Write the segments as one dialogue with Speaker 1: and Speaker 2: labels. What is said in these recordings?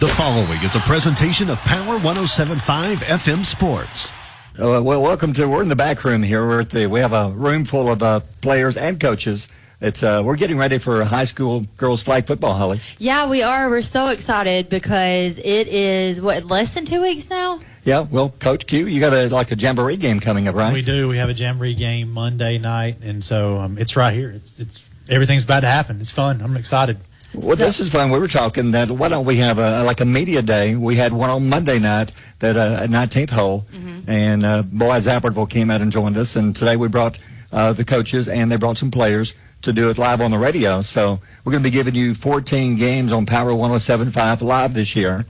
Speaker 1: The following is a presentation of Power 107.5 FM Sports.
Speaker 2: Well, we're in the back room here. We have a room full of players and coaches. We're getting ready for high school girls flag football, Holly.
Speaker 3: Yeah, we are. We're so excited because it is, less than 2 weeks now?
Speaker 2: Yeah, well, Coach Q, you got a jamboree game coming up, right?
Speaker 4: We do. We have a jamboree game Monday night, and so it's right here. It's everything's about to happen. It's fun. I'm excited.
Speaker 2: Well, this is fun. We were talking that why don't we have a media day? We had one on Monday night at 19th hole, and Boaz Albertville came out and joined us. And today we brought the coaches, and they brought some players to do it live on the radio. So we're going to be giving you 14 games on Power 107.5 live this year.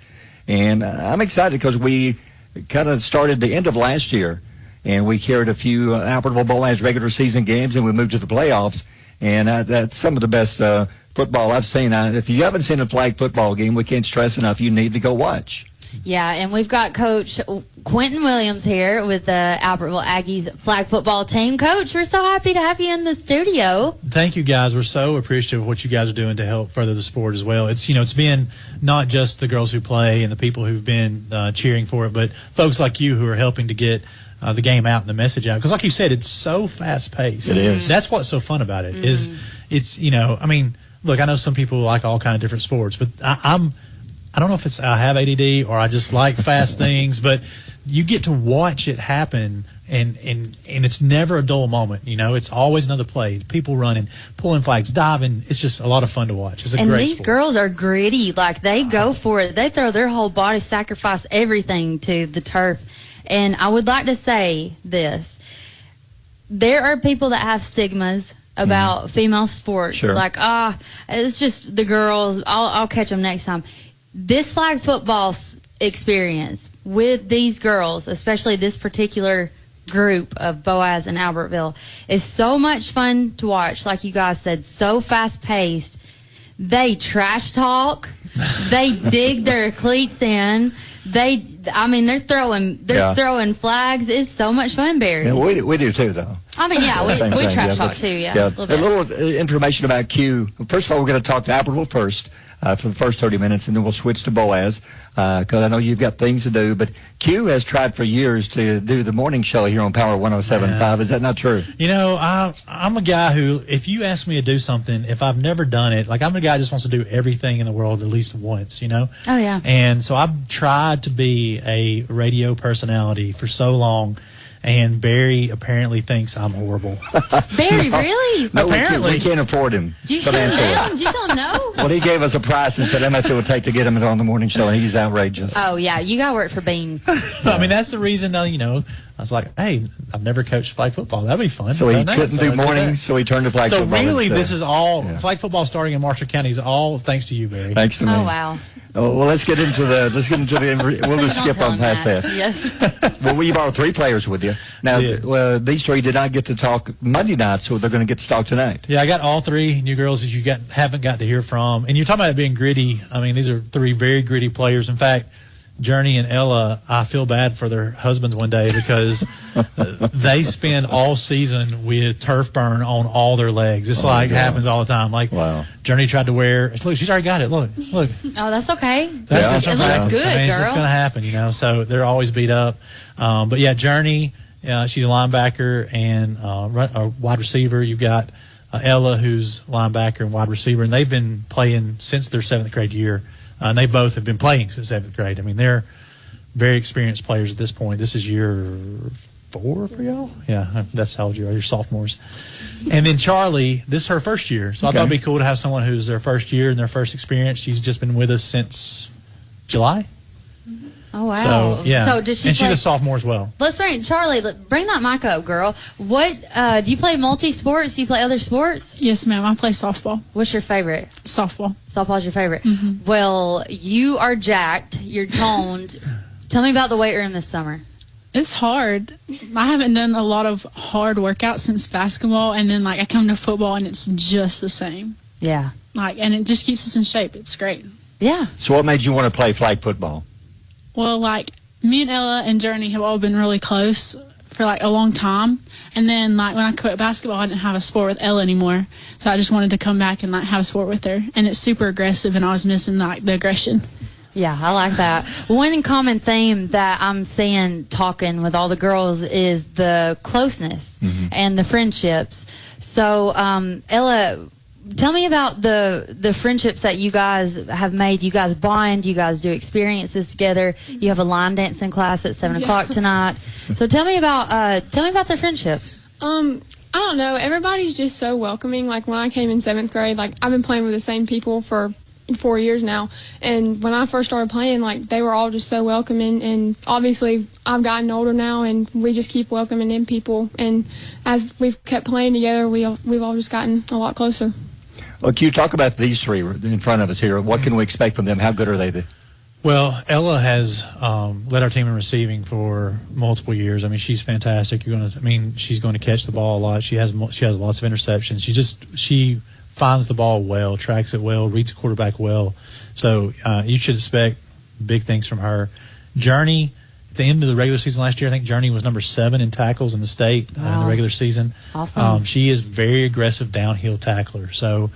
Speaker 2: And I'm excited because we kind of started the end of last year, and we carried a few Albertville Boaz regular season games, and we moved to the playoffs. And that's some of the best football I've seen. If you haven't seen a flag football game, we can't stress enough, you need to go watch.
Speaker 3: Yeah, and we've got Coach Quentin Williams here with the Albertville Aggies flag football team. Coach, we're so happy to have you in the studio.
Speaker 4: Thank you, guys. We're so appreciative of what you guys are doing to help further the sport as well. It's been not just the girls who play and the people who've been cheering for it, but folks like you who are helping to get the game out and the message out. Because like you said, it's so fast-paced.
Speaker 2: It is.
Speaker 4: That's what's so fun about it. Look, I know some people like all kind of different sports, but I don't know if I have ADD or I just like fast things, but you get to watch it happen, and it's never a dull moment. It's always another play. People running, pulling flags, diving. It's just a lot of fun to watch. It's a great sport. And
Speaker 3: these girls are gritty. Like, they go for it. They throw their whole body, sacrifice everything to the turf. And I would like to say this. There are people that have stigmas about female sports.
Speaker 2: Sure.
Speaker 3: Like, it's just the girls. I'll catch them next time. This flag football experience with these girls, especially this particular group of Boaz and Albertville, is so much fun to watch. Like you guys said, so fast-paced. They trash talk. They dig their cleats in. They're throwing flags. It's so much fun, Barry.
Speaker 2: Yeah, we do too, though.
Speaker 3: We trash talk too,
Speaker 2: a little information about Q. First of all, we're going to talk to Albertville first for the first 30 minutes, and then we'll switch to Boaz because I know you've got things to do. But Q has tried for years to do the morning show here on Power 107.5. Is that not true?
Speaker 4: I'm a guy who, if you ask me to do something, if I've never done it, like, I'm a guy who just wants to do everything in the world at least once,
Speaker 3: Oh, yeah.
Speaker 4: And so I've tried to be a radio personality for so long, and Barry apparently thinks I'm horrible.
Speaker 3: Barry, really?
Speaker 2: No,
Speaker 4: apparently.
Speaker 2: we can't afford him.
Speaker 3: You don't know?
Speaker 2: Well, he gave us a price and said how much it would take to get him on the morning show, and he's outrageous.
Speaker 3: Oh, yeah. You got to work for Beans.
Speaker 4: That's the reason, I was like, hey, I've never coached flag football. That'd be fun.
Speaker 2: So he couldn't do mornings, so he turned to flag football.
Speaker 4: So really,
Speaker 2: instead.
Speaker 4: this is all, flag football starting in Marshall County is all thanks to you, Barry.
Speaker 2: Thanks to me.
Speaker 3: Oh, wow.
Speaker 2: Oh, well, let's get into the we'll just skip on past that.
Speaker 3: Yes.
Speaker 2: Well, you brought 3 players with you. Now, these 3 did not get to talk Monday night, so they're going to get to talk tonight.
Speaker 4: Yeah, I got all 3 new girls that you haven't got to hear from. And you're talking about it being gritty. These are 3 very gritty players. In fact, Journey and Ella, I feel bad for their husbands one day because they spend all season with turf burn on all their legs. It's happens all the time. Like, wow. Journey tried to wear. Look, she's already got it. Look.
Speaker 3: Oh, that's okay.
Speaker 4: It looks
Speaker 3: good, girl.
Speaker 4: It's just going to happen, So they're always beat up. But yeah, Journey, she's a linebacker and a wide receiver. You've got Ella, who's linebacker and wide receiver, and they've been playing since their 7th grade year. And they both have been playing since 7th grade. They're very experienced players at this point. This is year 4 for y'all? Yeah, that's how old you are. You're sophomores. And then Charlie, this is her first year. So I thought it'd be cool to have someone who's their first year and their first experience. She's just been with us since July.
Speaker 3: Oh, wow.
Speaker 4: So, yeah.
Speaker 3: So does she
Speaker 4: and she's a sophomore as well.
Speaker 3: Let's Charlie, bring that mic up, girl. What, do you play multi-sports? Do you play other sports?
Speaker 5: Yes, ma'am. I play softball.
Speaker 3: What's your favorite?
Speaker 5: Softball.
Speaker 3: Softball's your favorite. Well, you are jacked. You're toned. Tell me about the weight room this summer.
Speaker 5: It's hard. I haven't done a lot of hard workouts since basketball, and then, I come to football, and it's just the same.
Speaker 3: Yeah.
Speaker 5: And it just keeps us in shape. It's great.
Speaker 3: Yeah.
Speaker 2: So what made you want to play flag football?
Speaker 5: Well, me and Ella and Journey have all been really close for a long time. And then when I quit basketball, I didn't have a sport with Ella anymore. So I just wanted to come back and have a sport with her. And it's super aggressive, and I was missing the aggression.
Speaker 3: Yeah, I like that. One common theme that I'm seeing talking with all the girls is the closeness and the friendships. So, Ella, tell me about the friendships that you guys have made. You guys bond. You guys do experiences together. You have a line dancing class at 7:00 tonight. So tell me about the friendships.
Speaker 6: I don't know. Everybody's just so welcoming. Like when I came in 7th grade, like I've been playing with the same people for 4 years now, and when I first started playing, like they were all just so welcoming. And obviously I've gotten older now, and we just keep welcoming in people, and as we've kept playing together, we've all just gotten a lot closer.
Speaker 2: Well, can you talk about these three in front of us here? What can we expect from them? How good are they?
Speaker 4: Well, Ella has led our team in receiving for multiple years. I mean, she's fantastic. She's going to catch the ball a lot. She has lots of interceptions. She finds the ball well, tracks it well, reads the quarterback well. So you should expect big things from her. Journey, at the end of the regular season last year, I think Journey was number 7 in tackles in the state in the regular season.
Speaker 3: Awesome.
Speaker 4: She is very aggressive downhill tackler. So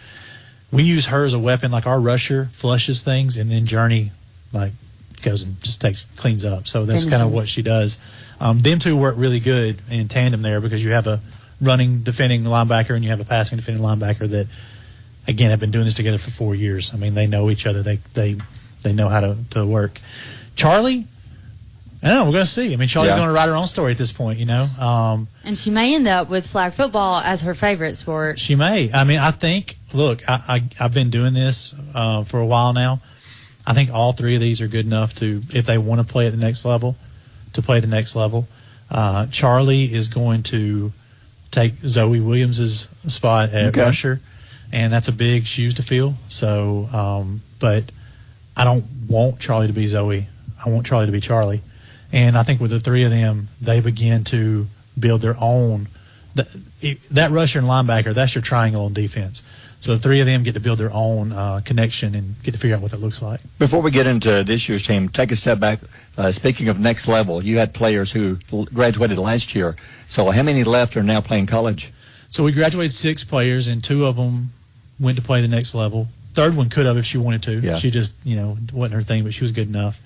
Speaker 4: we use her as a weapon. Like our rusher flushes things, and then Journey goes and just cleans up. So that's kind of what she does. Them two work really good in tandem there because you have a running defending linebacker and you have a passing defending linebacker that, again, have been doing this together for 4 years. I mean, they know each other. They know how to work. Charlie, I don't know. We're going to see. I mean, Charlie's going to write her own story at this point, And
Speaker 3: she may end up with flag football as her favorite sport.
Speaker 4: She may. I mean, I think, look, I've been doing this for a while now. I think all 3 of these are good enough to, if they want to play at the next level, to play the next level. Charlie is going to take Zoe Williams' spot at rusher, and that's a big shoes to fill. So, but I don't want Charlie to be Zoe. I want Charlie to be Charlie. And I think with the 3 of them, they begin to build their own. That rusher and linebacker, that's your triangle on defense. So the 3 of them get to build their own connection and get to figure out what that looks like.
Speaker 2: Before we get into this year's team, take a step back. Speaking of next level, you had players who graduated last year. So how many left are now playing college?
Speaker 4: So we graduated 6 players, and 2 of them went to play the next level. Third one could have if she wanted to.
Speaker 2: Yeah.
Speaker 4: She just, wasn't her thing, but she was good enough.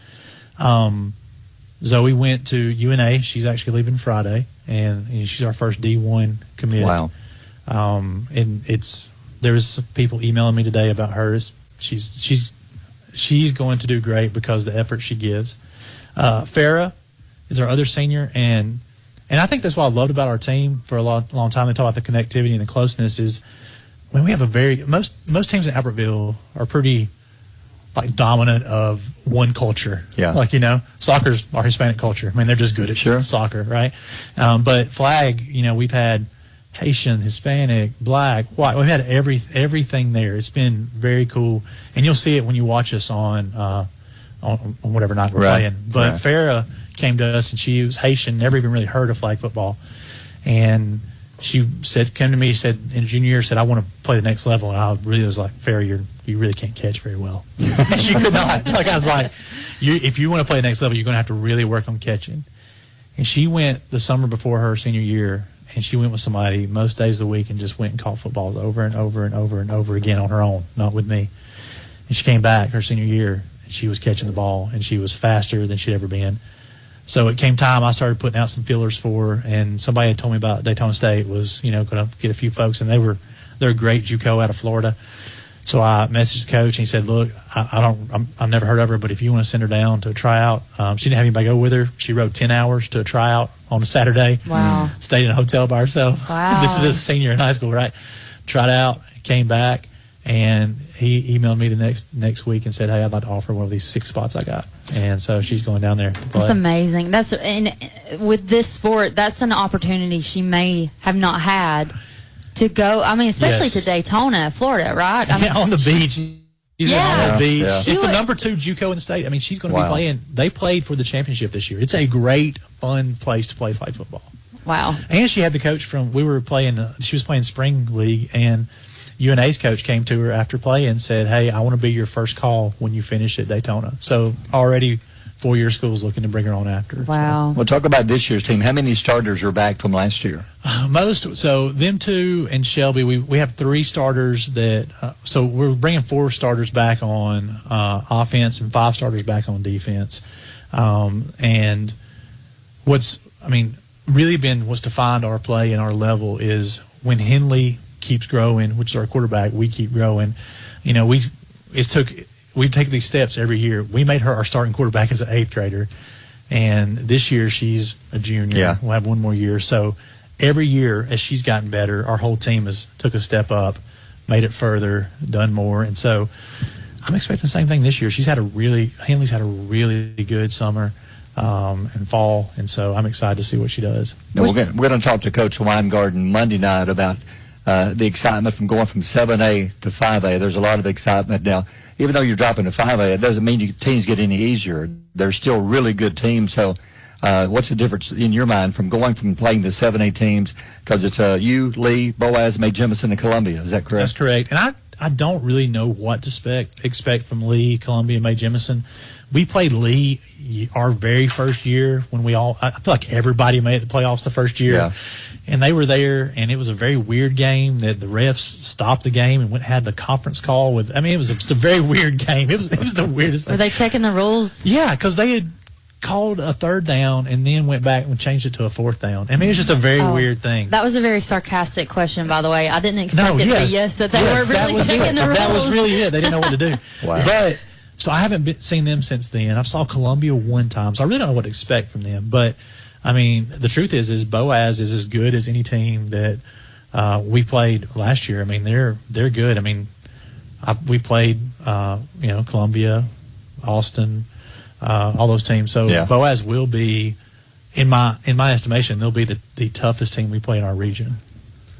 Speaker 4: Zoe went to UNA. She's actually leaving Friday, and she's our first D1 commit.
Speaker 2: Wow.
Speaker 4: And there's people emailing me today about her. She's going to do great because of the effort she gives. Farrah is our other senior, and I think that's what I loved about our team for a long time. They talk about the connectivity and the closeness. Is when we have most teams in Albertville are pretty dominant of one culture.
Speaker 2: Yeah.
Speaker 4: Soccer's our Hispanic culture. I mean, they're just good at soccer, right? But flag, we've had Haitian, Hispanic, Black, White. We've had everything there. It's been very cool, and you'll see it when you watch us on whatever night we're playing. But Farrah came to us, and she was Haitian, never even really heard of flag football, and she came to me, said in junior year, said, I want to play the next level, and I really was like, Farrah, you really can't catch very well. She could not. I was like, if you want to play the next level, you're going to have to really work on catching. And she went the summer before her senior year, and she went with somebody most days of the week and just went and caught footballs over and over and over and over again on her own, not with me. And she came back her senior year, and she was catching the ball, and she was faster than she'd ever been. So it came time I started putting out some feelers for her, and somebody had told me about Daytona State was, going to get a few folks, and they're a great JUCO out of Florida. So I messaged the coach, and he said, look, I've never heard of her, but if you want to send her down to a tryout, she didn't have anybody go with her. She rode 10 hours to a tryout on a Saturday.
Speaker 3: Wow.
Speaker 4: Stayed in a hotel by herself.
Speaker 3: Wow.
Speaker 4: This is a senior in high school, right? Tried out, came back, and he emailed me the next week and said, hey, I'd like to offer one of these 6 spots I got. And so she's going down there to play.
Speaker 3: That's amazing. And with this sport, that's an opportunity she may have not had to go. I mean, especially to Daytona, Florida, right? I mean,
Speaker 4: on the beach. She's on the beach.
Speaker 2: Yeah.
Speaker 4: It's the number 2 JUCO in the state. I mean, she's going to be playing. They played for the championship this year. It's a great, fun place to play flag football.
Speaker 3: Wow.
Speaker 4: And she had the coach she was playing spring league, and UNA's coach came to her after play and said, hey, I want to be your first call when you finish at Daytona. So already 4-year schools looking to bring her on after.
Speaker 3: Wow.
Speaker 2: Well, talk about this year's team. How many starters are back from last year?
Speaker 4: So them two and Shelby, we have 3 starters that. So we're bringing 4 starters back on offense and 5 starters back on defense. And really what's defined our play and our level is when Henley keeps growing, which is our quarterback, we keep growing. We've taken these steps every year. We made her our starting quarterback as an 8th grader, and this year she's a junior.
Speaker 2: Yeah.
Speaker 4: We'll have one more year. So every year as she's gotten better, our whole team has took a step up, made it further, done more, and so I'm expecting the same thing this year. Henley's had a really good summer and fall, and so I'm excited to see what she does.
Speaker 2: Now, we're going to talk to Coach Weingarten Monday night about the excitement from going from 7A to 5A. There's a lot of excitement now. Even though you're dropping to 5A, it doesn't mean your teams get any easier. They're still really good teams. So what's the difference in your mind from going from playing the 7A teams, because it's you, Lee, Boaz, Mae Jemison, and Columbia. Is that correct?
Speaker 4: That's correct. And I don't really know what to expect from Lee, Columbia, Mae Jemison. We played Lee our very first year when I feel like everybody made the playoffs the first year.
Speaker 2: Yeah.
Speaker 4: And they were there, and it was a very weird game that the refs stopped the game and had the conference call with. It was just a very weird game. It was the weirdest thing.
Speaker 3: Were they checking the rules?
Speaker 4: Yeah, because they had called a 3rd down and then went back and changed it to a 4th down. It was just a very weird thing.
Speaker 3: That was a very sarcastic question, by the way. I didn't expect it to be that they were really checking the rules.
Speaker 4: That was really it. They didn't know what to do.
Speaker 2: Wow.
Speaker 4: But so I haven't seen them since then. I saw Columbia one time, so I really don't know what to expect from them. But the truth is Boaz is as good as any team that we played last year. They're good. We played Columbia, Austin, all those teams. So
Speaker 2: yeah.
Speaker 4: Boaz will be, in my estimation, they'll be the toughest team we play in our region.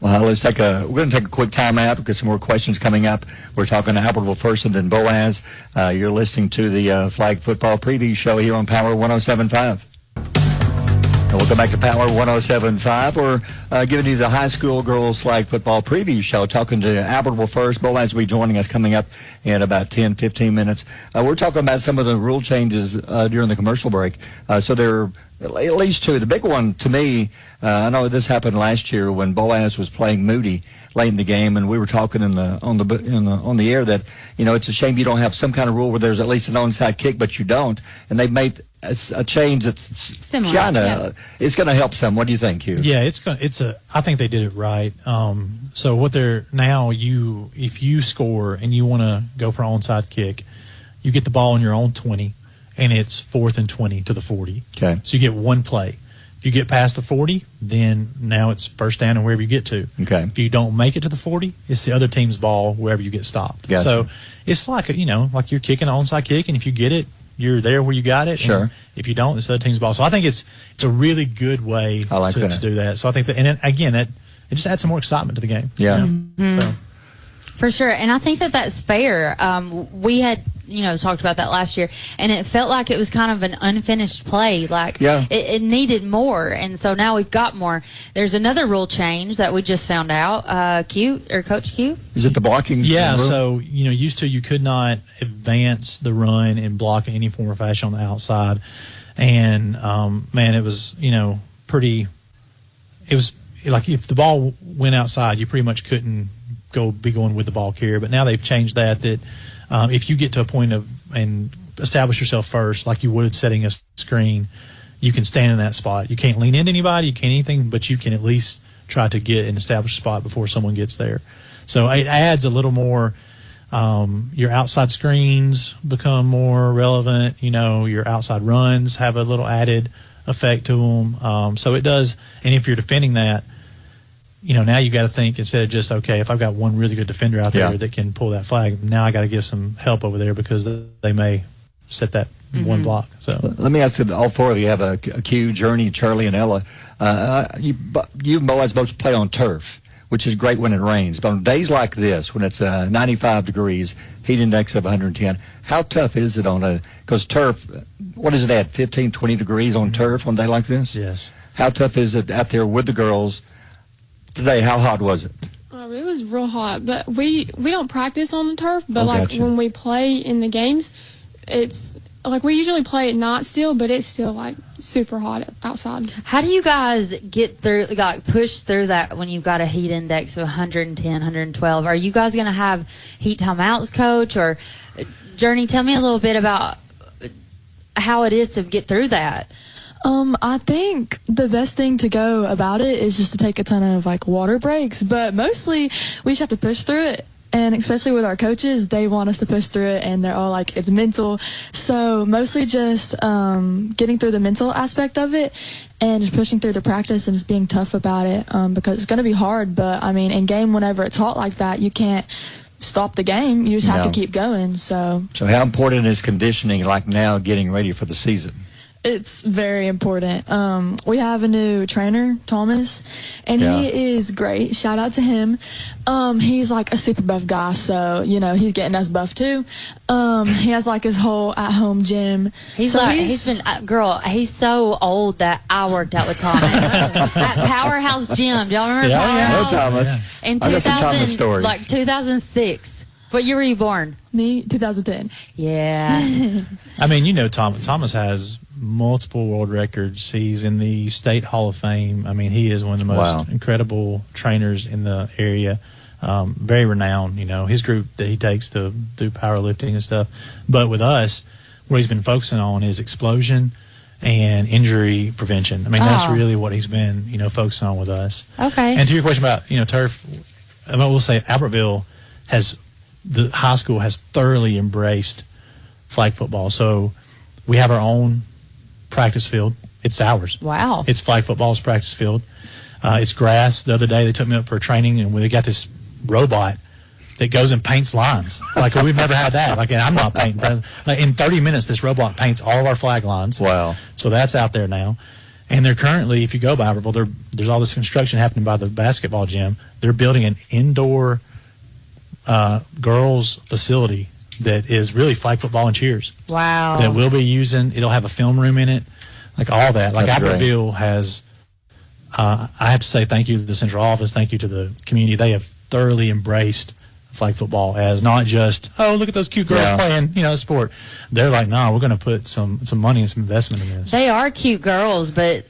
Speaker 2: Well, we're going to take a quick timeout because some more questions coming up. We're talking to Albertville first and then Boaz. You're listening to the Flag Football Preview Show here on Power 107.5. And welcome back to Power 107.5. We're giving you the high school girls flag football preview show, talking to Albertville first. Boaz will be joining us coming up in about 10, 15 minutes. We're talking about some of the rule changes during the commercial break. So there are at least 2. The big one to me, I know this happened last year when Boaz was playing Moody late in the game, and we were talking on the air that it's a shame you don't have some kind of rule where there's at least an onside kick, but you don't, and they've made a change that's
Speaker 3: similar.
Speaker 2: It's going to help some. What do you think, Hugh?
Speaker 4: Yeah, I think they did it right. So what they're now, if you score and you want to go for an onside kick, you get the ball on your own 20, and it's 4th and 20 to the 40.
Speaker 2: Okay.
Speaker 4: So you get one play. If you get past the 40, then now it's first down and wherever you get to.
Speaker 2: Okay.
Speaker 4: If you don't make it to the 40, it's the other team's ball wherever you get stopped.
Speaker 2: Gotcha.
Speaker 4: So it's like like you're kicking an onside kick, and if you get it, you're there where you got it.
Speaker 2: Sure.
Speaker 4: And if you don't, it's the other team's ball. So I think it's a really good way to do that. So I think that, and then, again, it just adds some more excitement to the game.
Speaker 2: Yeah.
Speaker 3: Mm-hmm.
Speaker 4: So.
Speaker 3: For sure, and I think that's fair. We had, talked about that last year, and it felt like it was kind of an unfinished play. It needed more, and so now we've got more. There's another rule change that we just found out. Coach Q?
Speaker 2: Is it the blocking?
Speaker 4: Yeah,
Speaker 2: rule?
Speaker 4: so, used to you could not advance the run and block in any form or fashion on the outside. And, it was, it was like if the ball went outside, you pretty much couldn't be going with the ball carrier. But now they've changed that if you get to a point and establish yourself first, like you would setting a screen, you can stand in that spot. You can't lean into anybody, you can't anything, but you can at least try to get an established spot before someone gets there. So it adds a little more. Your outside screens become more relevant. Your outside runs have a little added effect to them. So it does. And if you're defending that, now you got to think, instead of just, okay, if I've got one really good defender out there that can pull that flag, now I got to give some help over there because they may set that one block. So
Speaker 2: let me ask you, all 4 of you have a Q, Journey, Charlie, and Ella. You and Boaz both play on turf, which is great when it rains. But on days like this, when it's 95 degrees, heat index of 110, how tough is it because turf, what does it add, 15, 20 degrees on turf on a day like this?
Speaker 4: Yes.
Speaker 2: How tough is it out there with the girls today? How hot was it?
Speaker 6: It was real hot, but we don't practice on the turf, but
Speaker 2: Gotcha.
Speaker 6: when we play in the games, it's like we usually play at night still, but it's still like super hot outside.
Speaker 3: How do you guys get through, like push through that when you've got a heat index of 110, 112? Are you guys going to have heat timeouts, Coach? Or Journey, tell me a little bit about how it is to get through that.
Speaker 7: I think the best thing to go about it is just to take a ton of like water breaks, but mostly we just have to push through it. And especially with our coaches, they want us to push through it, and they're all like, it's mental. So mostly just getting through the mental aspect of it and just pushing through the practice and just being tough about it, because it's going to be hard. But, I mean, in game, whenever it's hot like that, you can't stop the game. You just have to keep going. So
Speaker 2: how important is conditioning like now getting ready for the season?
Speaker 7: it's very important. We have a new trainer, Thomas, and he is great. Shout out to him. He's like a super buff guy, so, you know, he's getting us buff too. He has like his whole at-home gym.
Speaker 3: He's he's so old that I worked out with Thomas at Powerhouse Gym. Do y'all remember Powerhouse?
Speaker 2: No, Thomas.
Speaker 3: In
Speaker 2: I got some Thomas
Speaker 3: 2000,
Speaker 2: stories.
Speaker 3: like 2006. What year were you born?
Speaker 7: Me, 2010.
Speaker 3: Yeah.
Speaker 4: I mean, you know, Thomas has multiple world records. He's in the State Hall of Fame. I mean, he is one of the most incredible trainers in the area. Very renowned, you know, his group that he takes to do powerlifting and stuff. But with us, what he's been focusing on is explosion and injury prevention. I mean, that's really what he's been, you know, focusing on with us.
Speaker 3: Okay.
Speaker 4: And to your question about, you know, turf, I will say Albertville the high school has thoroughly embraced flag football. So we have our own practice field. It's ours.
Speaker 3: Wow.
Speaker 4: It's flag football's practice field. It's grass. The other day they took me up for a training, and they got this robot that goes and paints lines. Like, we've never had that. Like, I'm not painting. Like, in 30 minutes, this robot paints all of our flag lines.
Speaker 2: Wow. So
Speaker 4: that's out there now. And they're currently, if you go by Albertville, there's all this construction happening by the basketball gym. They're building an indoor girls facility that is really flag football and cheers.
Speaker 3: Wow.
Speaker 4: That we'll be using. It'll have a film room in it, like all that. Like, Albertville has, I have to say thank you to the central office, thank you to the community. They have thoroughly embraced flag football as not just, oh, look at those cute girls playing, you know, sport. They're like, no, we're going to put some money and some investment in this.
Speaker 3: They are cute girls, but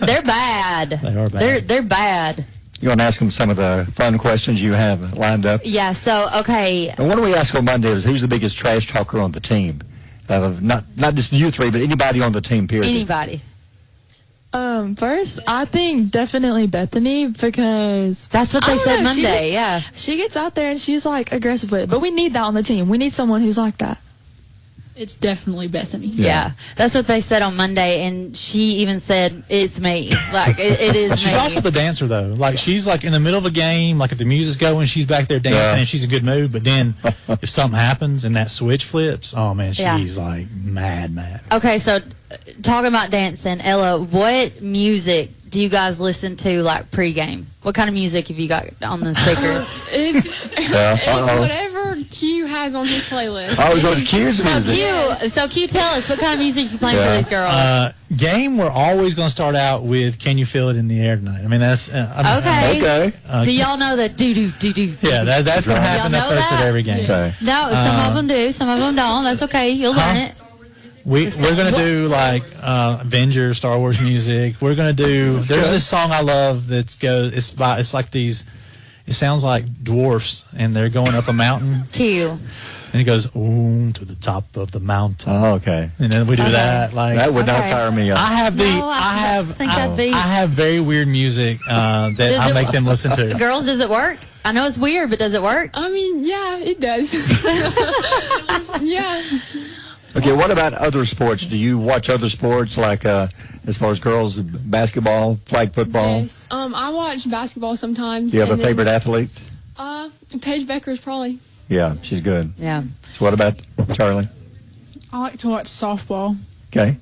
Speaker 3: they're bad.
Speaker 4: They are bad.
Speaker 3: They're bad.
Speaker 2: You want to ask them some of the fun questions you have lined up?
Speaker 3: Yeah, so, okay.
Speaker 2: And what do we ask on Monday is who's the biggest trash talker on the team? Not just you three, but anybody on the team, period.
Speaker 3: Anybody.
Speaker 7: First, I think definitely Bethany, because
Speaker 3: that's what they said Monday.
Speaker 7: She gets out there and she's like aggressive with it, but we need that on the team. We need someone who's like that.
Speaker 5: It's definitely Bethany.
Speaker 3: Yeah, that's what they said on Monday, and she even said, it's me. Like, it is
Speaker 4: she's
Speaker 3: me.
Speaker 4: also the dancer, though. Like, she's like in the middle of a game, like if the music's going, she's back there dancing and she's in a good mood. But then if something happens and that switch flips, oh man, she's like mad.
Speaker 3: Okay, so talking about dancing, Ella, what music do you guys listen to, like, pregame? What kind of music have you got on the speakers?
Speaker 6: It's whatever Q has on his playlist.
Speaker 2: Oh, it's on Q's music.
Speaker 3: So Q, tell us, what kind of music you playing for these girls?
Speaker 4: Game, we're always going to start out with "Can You Feel It in the Air Tonight." I mean, that's
Speaker 3: okay. Do y'all know the do?
Speaker 4: Yeah, that's going to happen at first at every game.
Speaker 2: Okay.
Speaker 3: No, some of them do, some of them don't. That's okay. You'll learn it.
Speaker 4: We're going to do like Avengers, Star Wars music. We're going to do. There's this song I love it's like these. It sounds like dwarfs, and they're going up a mountain.
Speaker 3: Cute.
Speaker 4: And it goes, to the top of the mountain.
Speaker 2: Oh, okay.
Speaker 4: And then we do that. Like,
Speaker 2: that would not fire me up.
Speaker 4: I have very weird music that I make them listen to.
Speaker 3: Girls, does it work? I know it's weird, but does it work?
Speaker 6: I mean, yeah, it does. Yeah.
Speaker 2: Okay, what about other sports? Do you watch other sports, like as far as girls, basketball, flag football?
Speaker 6: Yes. I watch basketball sometimes.
Speaker 2: Do you have a favorite athlete?
Speaker 6: Paige Becker's probably.
Speaker 2: Yeah, she's good.
Speaker 3: Yeah.
Speaker 2: So what about Charlie?
Speaker 5: I like to watch softball.
Speaker 2: Okay.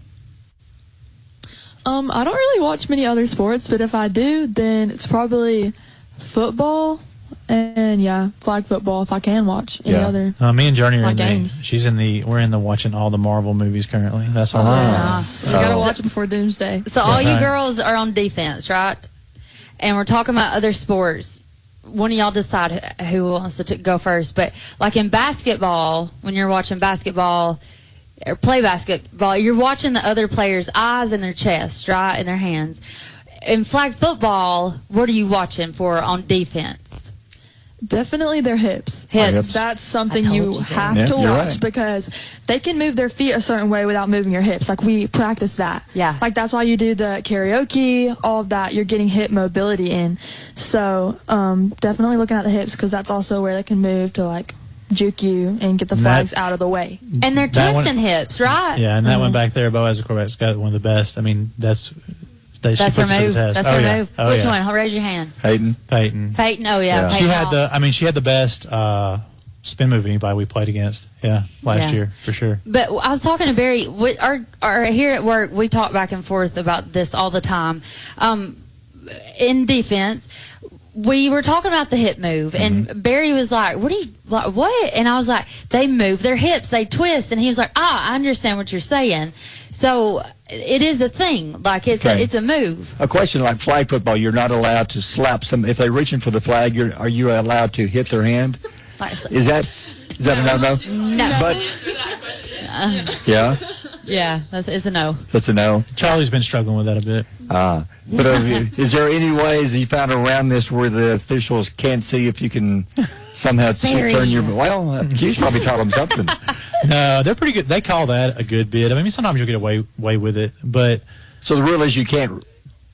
Speaker 7: I don't really watch many other sports, but if I do, then it's probably football and flag football if I can watch any other.
Speaker 4: Me and Journey are
Speaker 7: games.
Speaker 4: We're in the watching all the Marvel movies currently. That's all.
Speaker 7: You gotta watch it before Doomsday.
Speaker 3: So all you girls are on defense, right? And we're talking about other sports. One of y'all decide who wants to go first. But like in basketball, when you're watching basketball, or play basketball, you're watching the other players' eyes and their chest, right, and their hands. In flag football, what are you watching for on defense?
Speaker 7: Definitely their hips.
Speaker 3: Hips.
Speaker 7: That's something
Speaker 3: I told
Speaker 7: you
Speaker 3: you that.
Speaker 7: have
Speaker 2: Yeah,
Speaker 7: to
Speaker 2: you're
Speaker 7: watch
Speaker 2: right.
Speaker 7: because they can move their feet a certain way without moving your hips. Like, we practice that.
Speaker 3: Yeah.
Speaker 7: Like, that's why you do the karaoke, all of that. You're getting hip mobility in. So, definitely looking at the hips because that's also where they can move to, like, juke you and get the flags out of the way.
Speaker 3: And they're
Speaker 4: That one-
Speaker 3: twisting hips, right?
Speaker 4: Yeah, and that one back there, Boaz, the quarterback's got one of the best. I mean, she
Speaker 3: That's
Speaker 4: puts
Speaker 3: her
Speaker 4: it to the
Speaker 3: move.
Speaker 4: test.
Speaker 3: That's
Speaker 4: Oh,
Speaker 3: her
Speaker 4: yeah.
Speaker 3: move.
Speaker 4: Oh,
Speaker 3: Which
Speaker 4: yeah.
Speaker 3: one? Raise your hand.
Speaker 2: Hayden.
Speaker 4: Peyton.
Speaker 3: Peyton. Oh, yeah.
Speaker 2: Yeah.
Speaker 3: Peyton
Speaker 4: She had
Speaker 3: Hall.
Speaker 4: she had the best spin move of anybody we played against. Yeah, last
Speaker 3: Yeah.
Speaker 4: year for sure.
Speaker 3: But I was talking to Barry. Our here at work, we talk back and forth about this all the time. In defense, we were talking about the hip move, and Barry was like, what? And I was like, they move their hips, they twist. And he was like, I understand what you're saying. So it is a thing. Like,
Speaker 2: Okay.
Speaker 3: it's a move.
Speaker 2: A question like flag football, you're not allowed to slap some. If they're reaching for the flag, are you allowed to hit their hand?
Speaker 3: Like,
Speaker 2: Is that a no-no?
Speaker 3: no.
Speaker 2: But, yeah,
Speaker 3: Yeah, it's a no.
Speaker 2: that's a no.
Speaker 4: Charlie's been struggling with that a bit.
Speaker 2: But is there any ways you found around this where the officials can't see if you can somehow
Speaker 3: Barry.
Speaker 2: turn your... Well, Q's probably taught them something.
Speaker 4: No, they're pretty good. They call that a good bit. I mean, sometimes you'll get away with it, but
Speaker 2: So the rule is you can't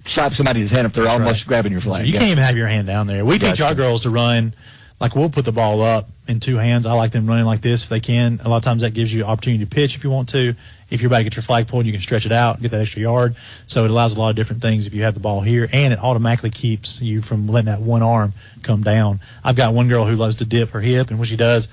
Speaker 2: slap somebody's hand if they're almost
Speaker 4: right.
Speaker 2: grabbing your flag.
Speaker 4: you can't even have your hand down there. We teach
Speaker 2: Gotcha.
Speaker 4: our girls to run, like we'll put the ball up in two hands. I like them running like this if they can. A lot of times that gives you opportunity to pitch if you want to. If you're about to get your flag pulled, you can stretch it out, get that extra yard. So it allows a lot of different things if you have the ball here, and it automatically keeps you from letting that one arm come down. I've got one girl who loves to dip her hip, and when she does,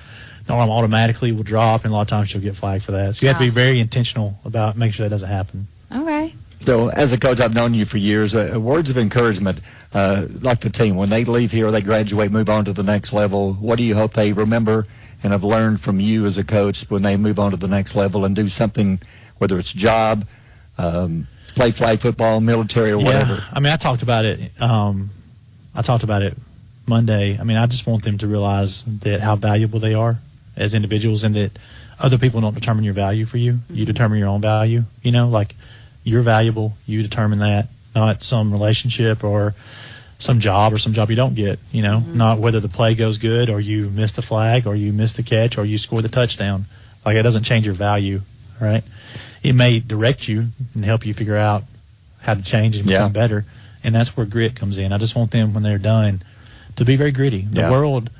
Speaker 4: the arm automatically will drop, and a lot of times she'll get flagged for that. So you have to be very intentional about making sure that doesn't happen.
Speaker 3: Okay.
Speaker 2: So as a coach, I've known you for years. Words of encouragement, like the team, when they leave here, they graduate, move on to the next level, what do you hope they remember and have learned from you as a coach when they move on to the next level and do something, whether it's job, play flag football, military, or whatever?
Speaker 4: Yeah, I mean, I talked about it. Monday. I mean, I just want them to realize that how valuable they are as individuals, and that other people don't determine your value for you. You determine your own value. You know, like, you're valuable. You determine that, not some relationship or some job you don't get. You know, not whether the play goes good or you miss the flag or you miss the catch or you score the touchdown. Like, it doesn't change your value, right? It may direct you and help you figure out how to change and become better, and that's where grit comes in. I just want them, when they're done, to be very gritty. The world.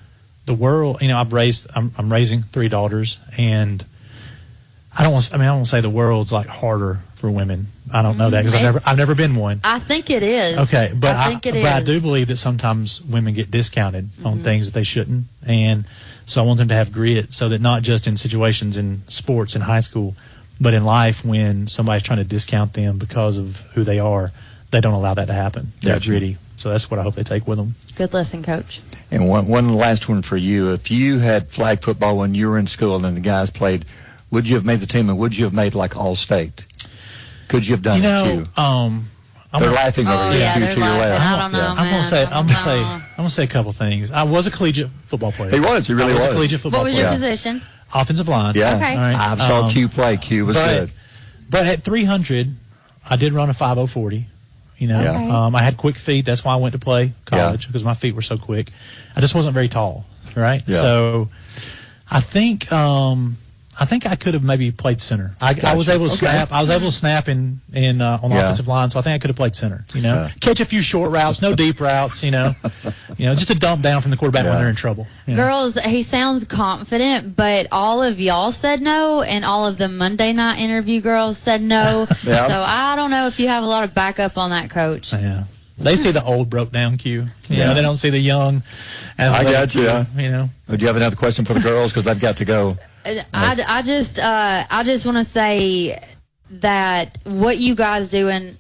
Speaker 4: You know, I'm raising 3 daughters, and I don't want to say the world's like harder for women. I don't know that because I've never been one.
Speaker 3: I think it is.
Speaker 4: Okay, but
Speaker 3: I think it is.
Speaker 4: I do believe that sometimes women get discounted on things that they shouldn't, and so I want them to have grit, so that not just in situations in sports in high school, but in life, when somebody's trying to discount them because of who they are, they don't allow that to happen. They're
Speaker 2: Gotcha.
Speaker 4: gritty. So that's what I hope they take with them.
Speaker 3: Good lesson, Coach.
Speaker 2: And one last one for you. If you had flag football when you were in school and the guys played, would you have made the team, and would you have made like All-State? Could you have done it? They're laughing over here.
Speaker 3: yeah,
Speaker 2: to
Speaker 3: they're
Speaker 2: your
Speaker 3: laughing.
Speaker 2: left.
Speaker 3: I don't know,
Speaker 2: Yeah.
Speaker 3: man.
Speaker 4: I'm gonna say a couple things. I was a collegiate football player.
Speaker 2: He was. He really
Speaker 4: I was
Speaker 2: was.
Speaker 4: a collegiate football
Speaker 3: What was
Speaker 4: player.
Speaker 3: your position?
Speaker 4: Offensive line.
Speaker 2: Yeah.
Speaker 3: Okay.
Speaker 4: All right.
Speaker 2: I saw Q play. Q was good.
Speaker 4: But at 300, I did run a 5:040. You know,
Speaker 2: Yeah.
Speaker 3: Okay.
Speaker 4: I had quick feet. That's why I went to play college, because my feet were so quick. I just wasn't very tall, right?
Speaker 2: Yeah.
Speaker 4: So I think I could have maybe played center. I was able to snap. I was able to snap on the offensive line, so I think I could have played center. You know, catch a few short routes, no deep routes. You know, just a dump down from the quarterback when they're in trouble. You know?
Speaker 3: Girls, he sounds confident, but all of y'all said no, and all of the Monday night interview girls said no.
Speaker 2: Yeah.
Speaker 3: So I don't know if you have a lot of backup on that, Coach.
Speaker 4: Yeah. They see the old broke down Q. You
Speaker 2: Yeah.
Speaker 4: know, they don't see the young.
Speaker 2: I got you.
Speaker 4: You know.
Speaker 2: Do you have another question for the girls? Because I've got to go.
Speaker 3: I just want to say that what you guys doing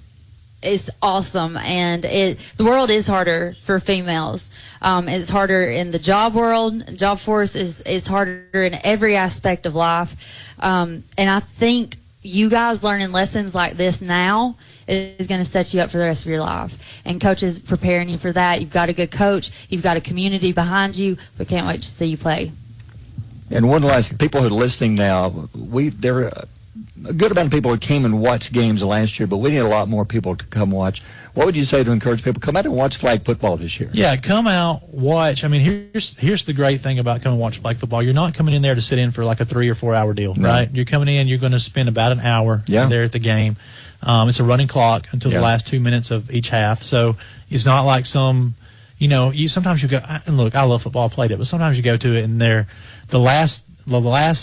Speaker 3: is awesome, and the world is harder for females. It's harder in the job world. Job force is harder in every aspect of life, and I think you guys learning lessons like this now is going to set you up for the rest of your life. And Coach is preparing you for that. You've got a good coach. You've got a community behind you. We can't wait to see you play.
Speaker 2: And one last, people who are listening now, a good amount of people who came and watched games last year, but we need a lot more people to come watch. What would you say to encourage people come out and watch flag football this year?
Speaker 4: Yeah, come out, watch. I mean, here's the great thing about coming and watch flag football. You're not coming in there to sit in for like a 3 or 4 hour deal, right? You're coming in, you're going to spend about an hour there at the game. It's a running clock until the last 2 minutes of each half. So it's not like some, sometimes you go, and look, I love football, I played it, but sometimes you go to it and the last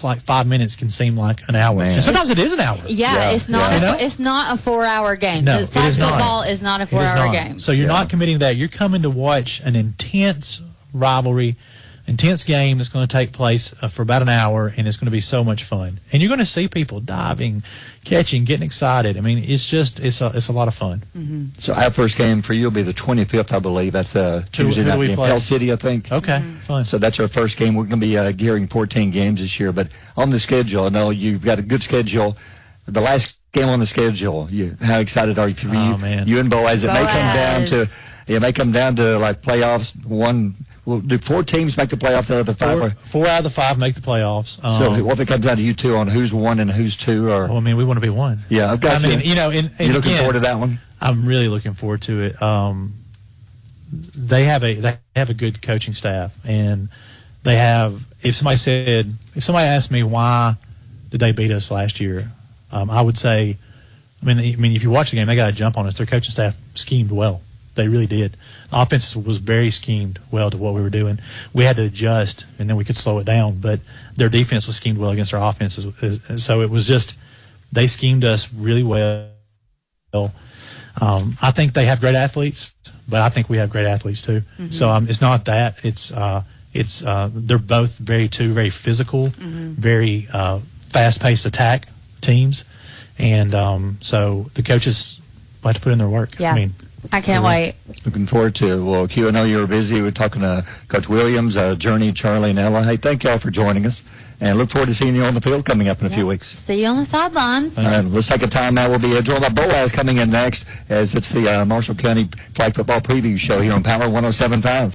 Speaker 4: like 5 minutes can seem like an hour. And sometimes it is an hour.
Speaker 3: Yeah, it's not. It's not a 4 hour game.
Speaker 4: No,
Speaker 3: flag football is not a 4 hour game.
Speaker 4: So you're not committing to that. You're coming to watch an intense rivalry, intense game that's going to take place for about an hour, and it's going to be so much fun. And you're going to see people diving, catching, getting excited. I mean, it's a lot of fun.
Speaker 3: Mm-hmm.
Speaker 2: So our first game for you will be the 25th, I believe. That's Tuesday night game. Hell City, I think.
Speaker 4: Okay, fun.
Speaker 2: So that's our first game. We're going to be gearing 14 games this year. But on the schedule, I know you've got a good schedule. The last game on the schedule, how excited are you for you and Boaz? It may come down to like playoffs. Do 4 teams make the playoffs? The other 5?
Speaker 4: Four out of the 5 make the playoffs.
Speaker 2: So what if it comes down to you two on who's 1 and who's 2? Or
Speaker 4: well, I mean, we want to be 1.
Speaker 2: Yeah, I've got you. You're looking forward to that one?
Speaker 4: I'm really looking forward to it. They have a good coaching staff, and they have. If somebody asked me why did they beat us last year, I would say, I mean, if you watch the game, they got to jump on us. Their coaching staff schemed well. They really did. The offense was very schemed well to what we were doing. We had to adjust, and then we could slow it down. But their defense was schemed well against our offenses. So it was just they schemed us really well. I think they have great athletes, but I think we have great athletes too. Mm-hmm. So it's not that. It's they're both very physical, very fast-paced attack teams, and so the coaches like to put in their work.
Speaker 3: Yeah.
Speaker 4: I mean,
Speaker 3: I can't wait.
Speaker 2: Looking forward to it. Well, Q, I know you were busy. We're talking to Coach Williams, Journey, Charlie, and Ella. Hey, thank y'all for joining us, and look forward to seeing you on the field coming up in a few weeks.
Speaker 3: See you on the sidelines.
Speaker 2: All right, let's take a time now. We'll be joined by Boaz coming in next, as it's the Marshall County Flag Football Preview Show here on Power 107.5.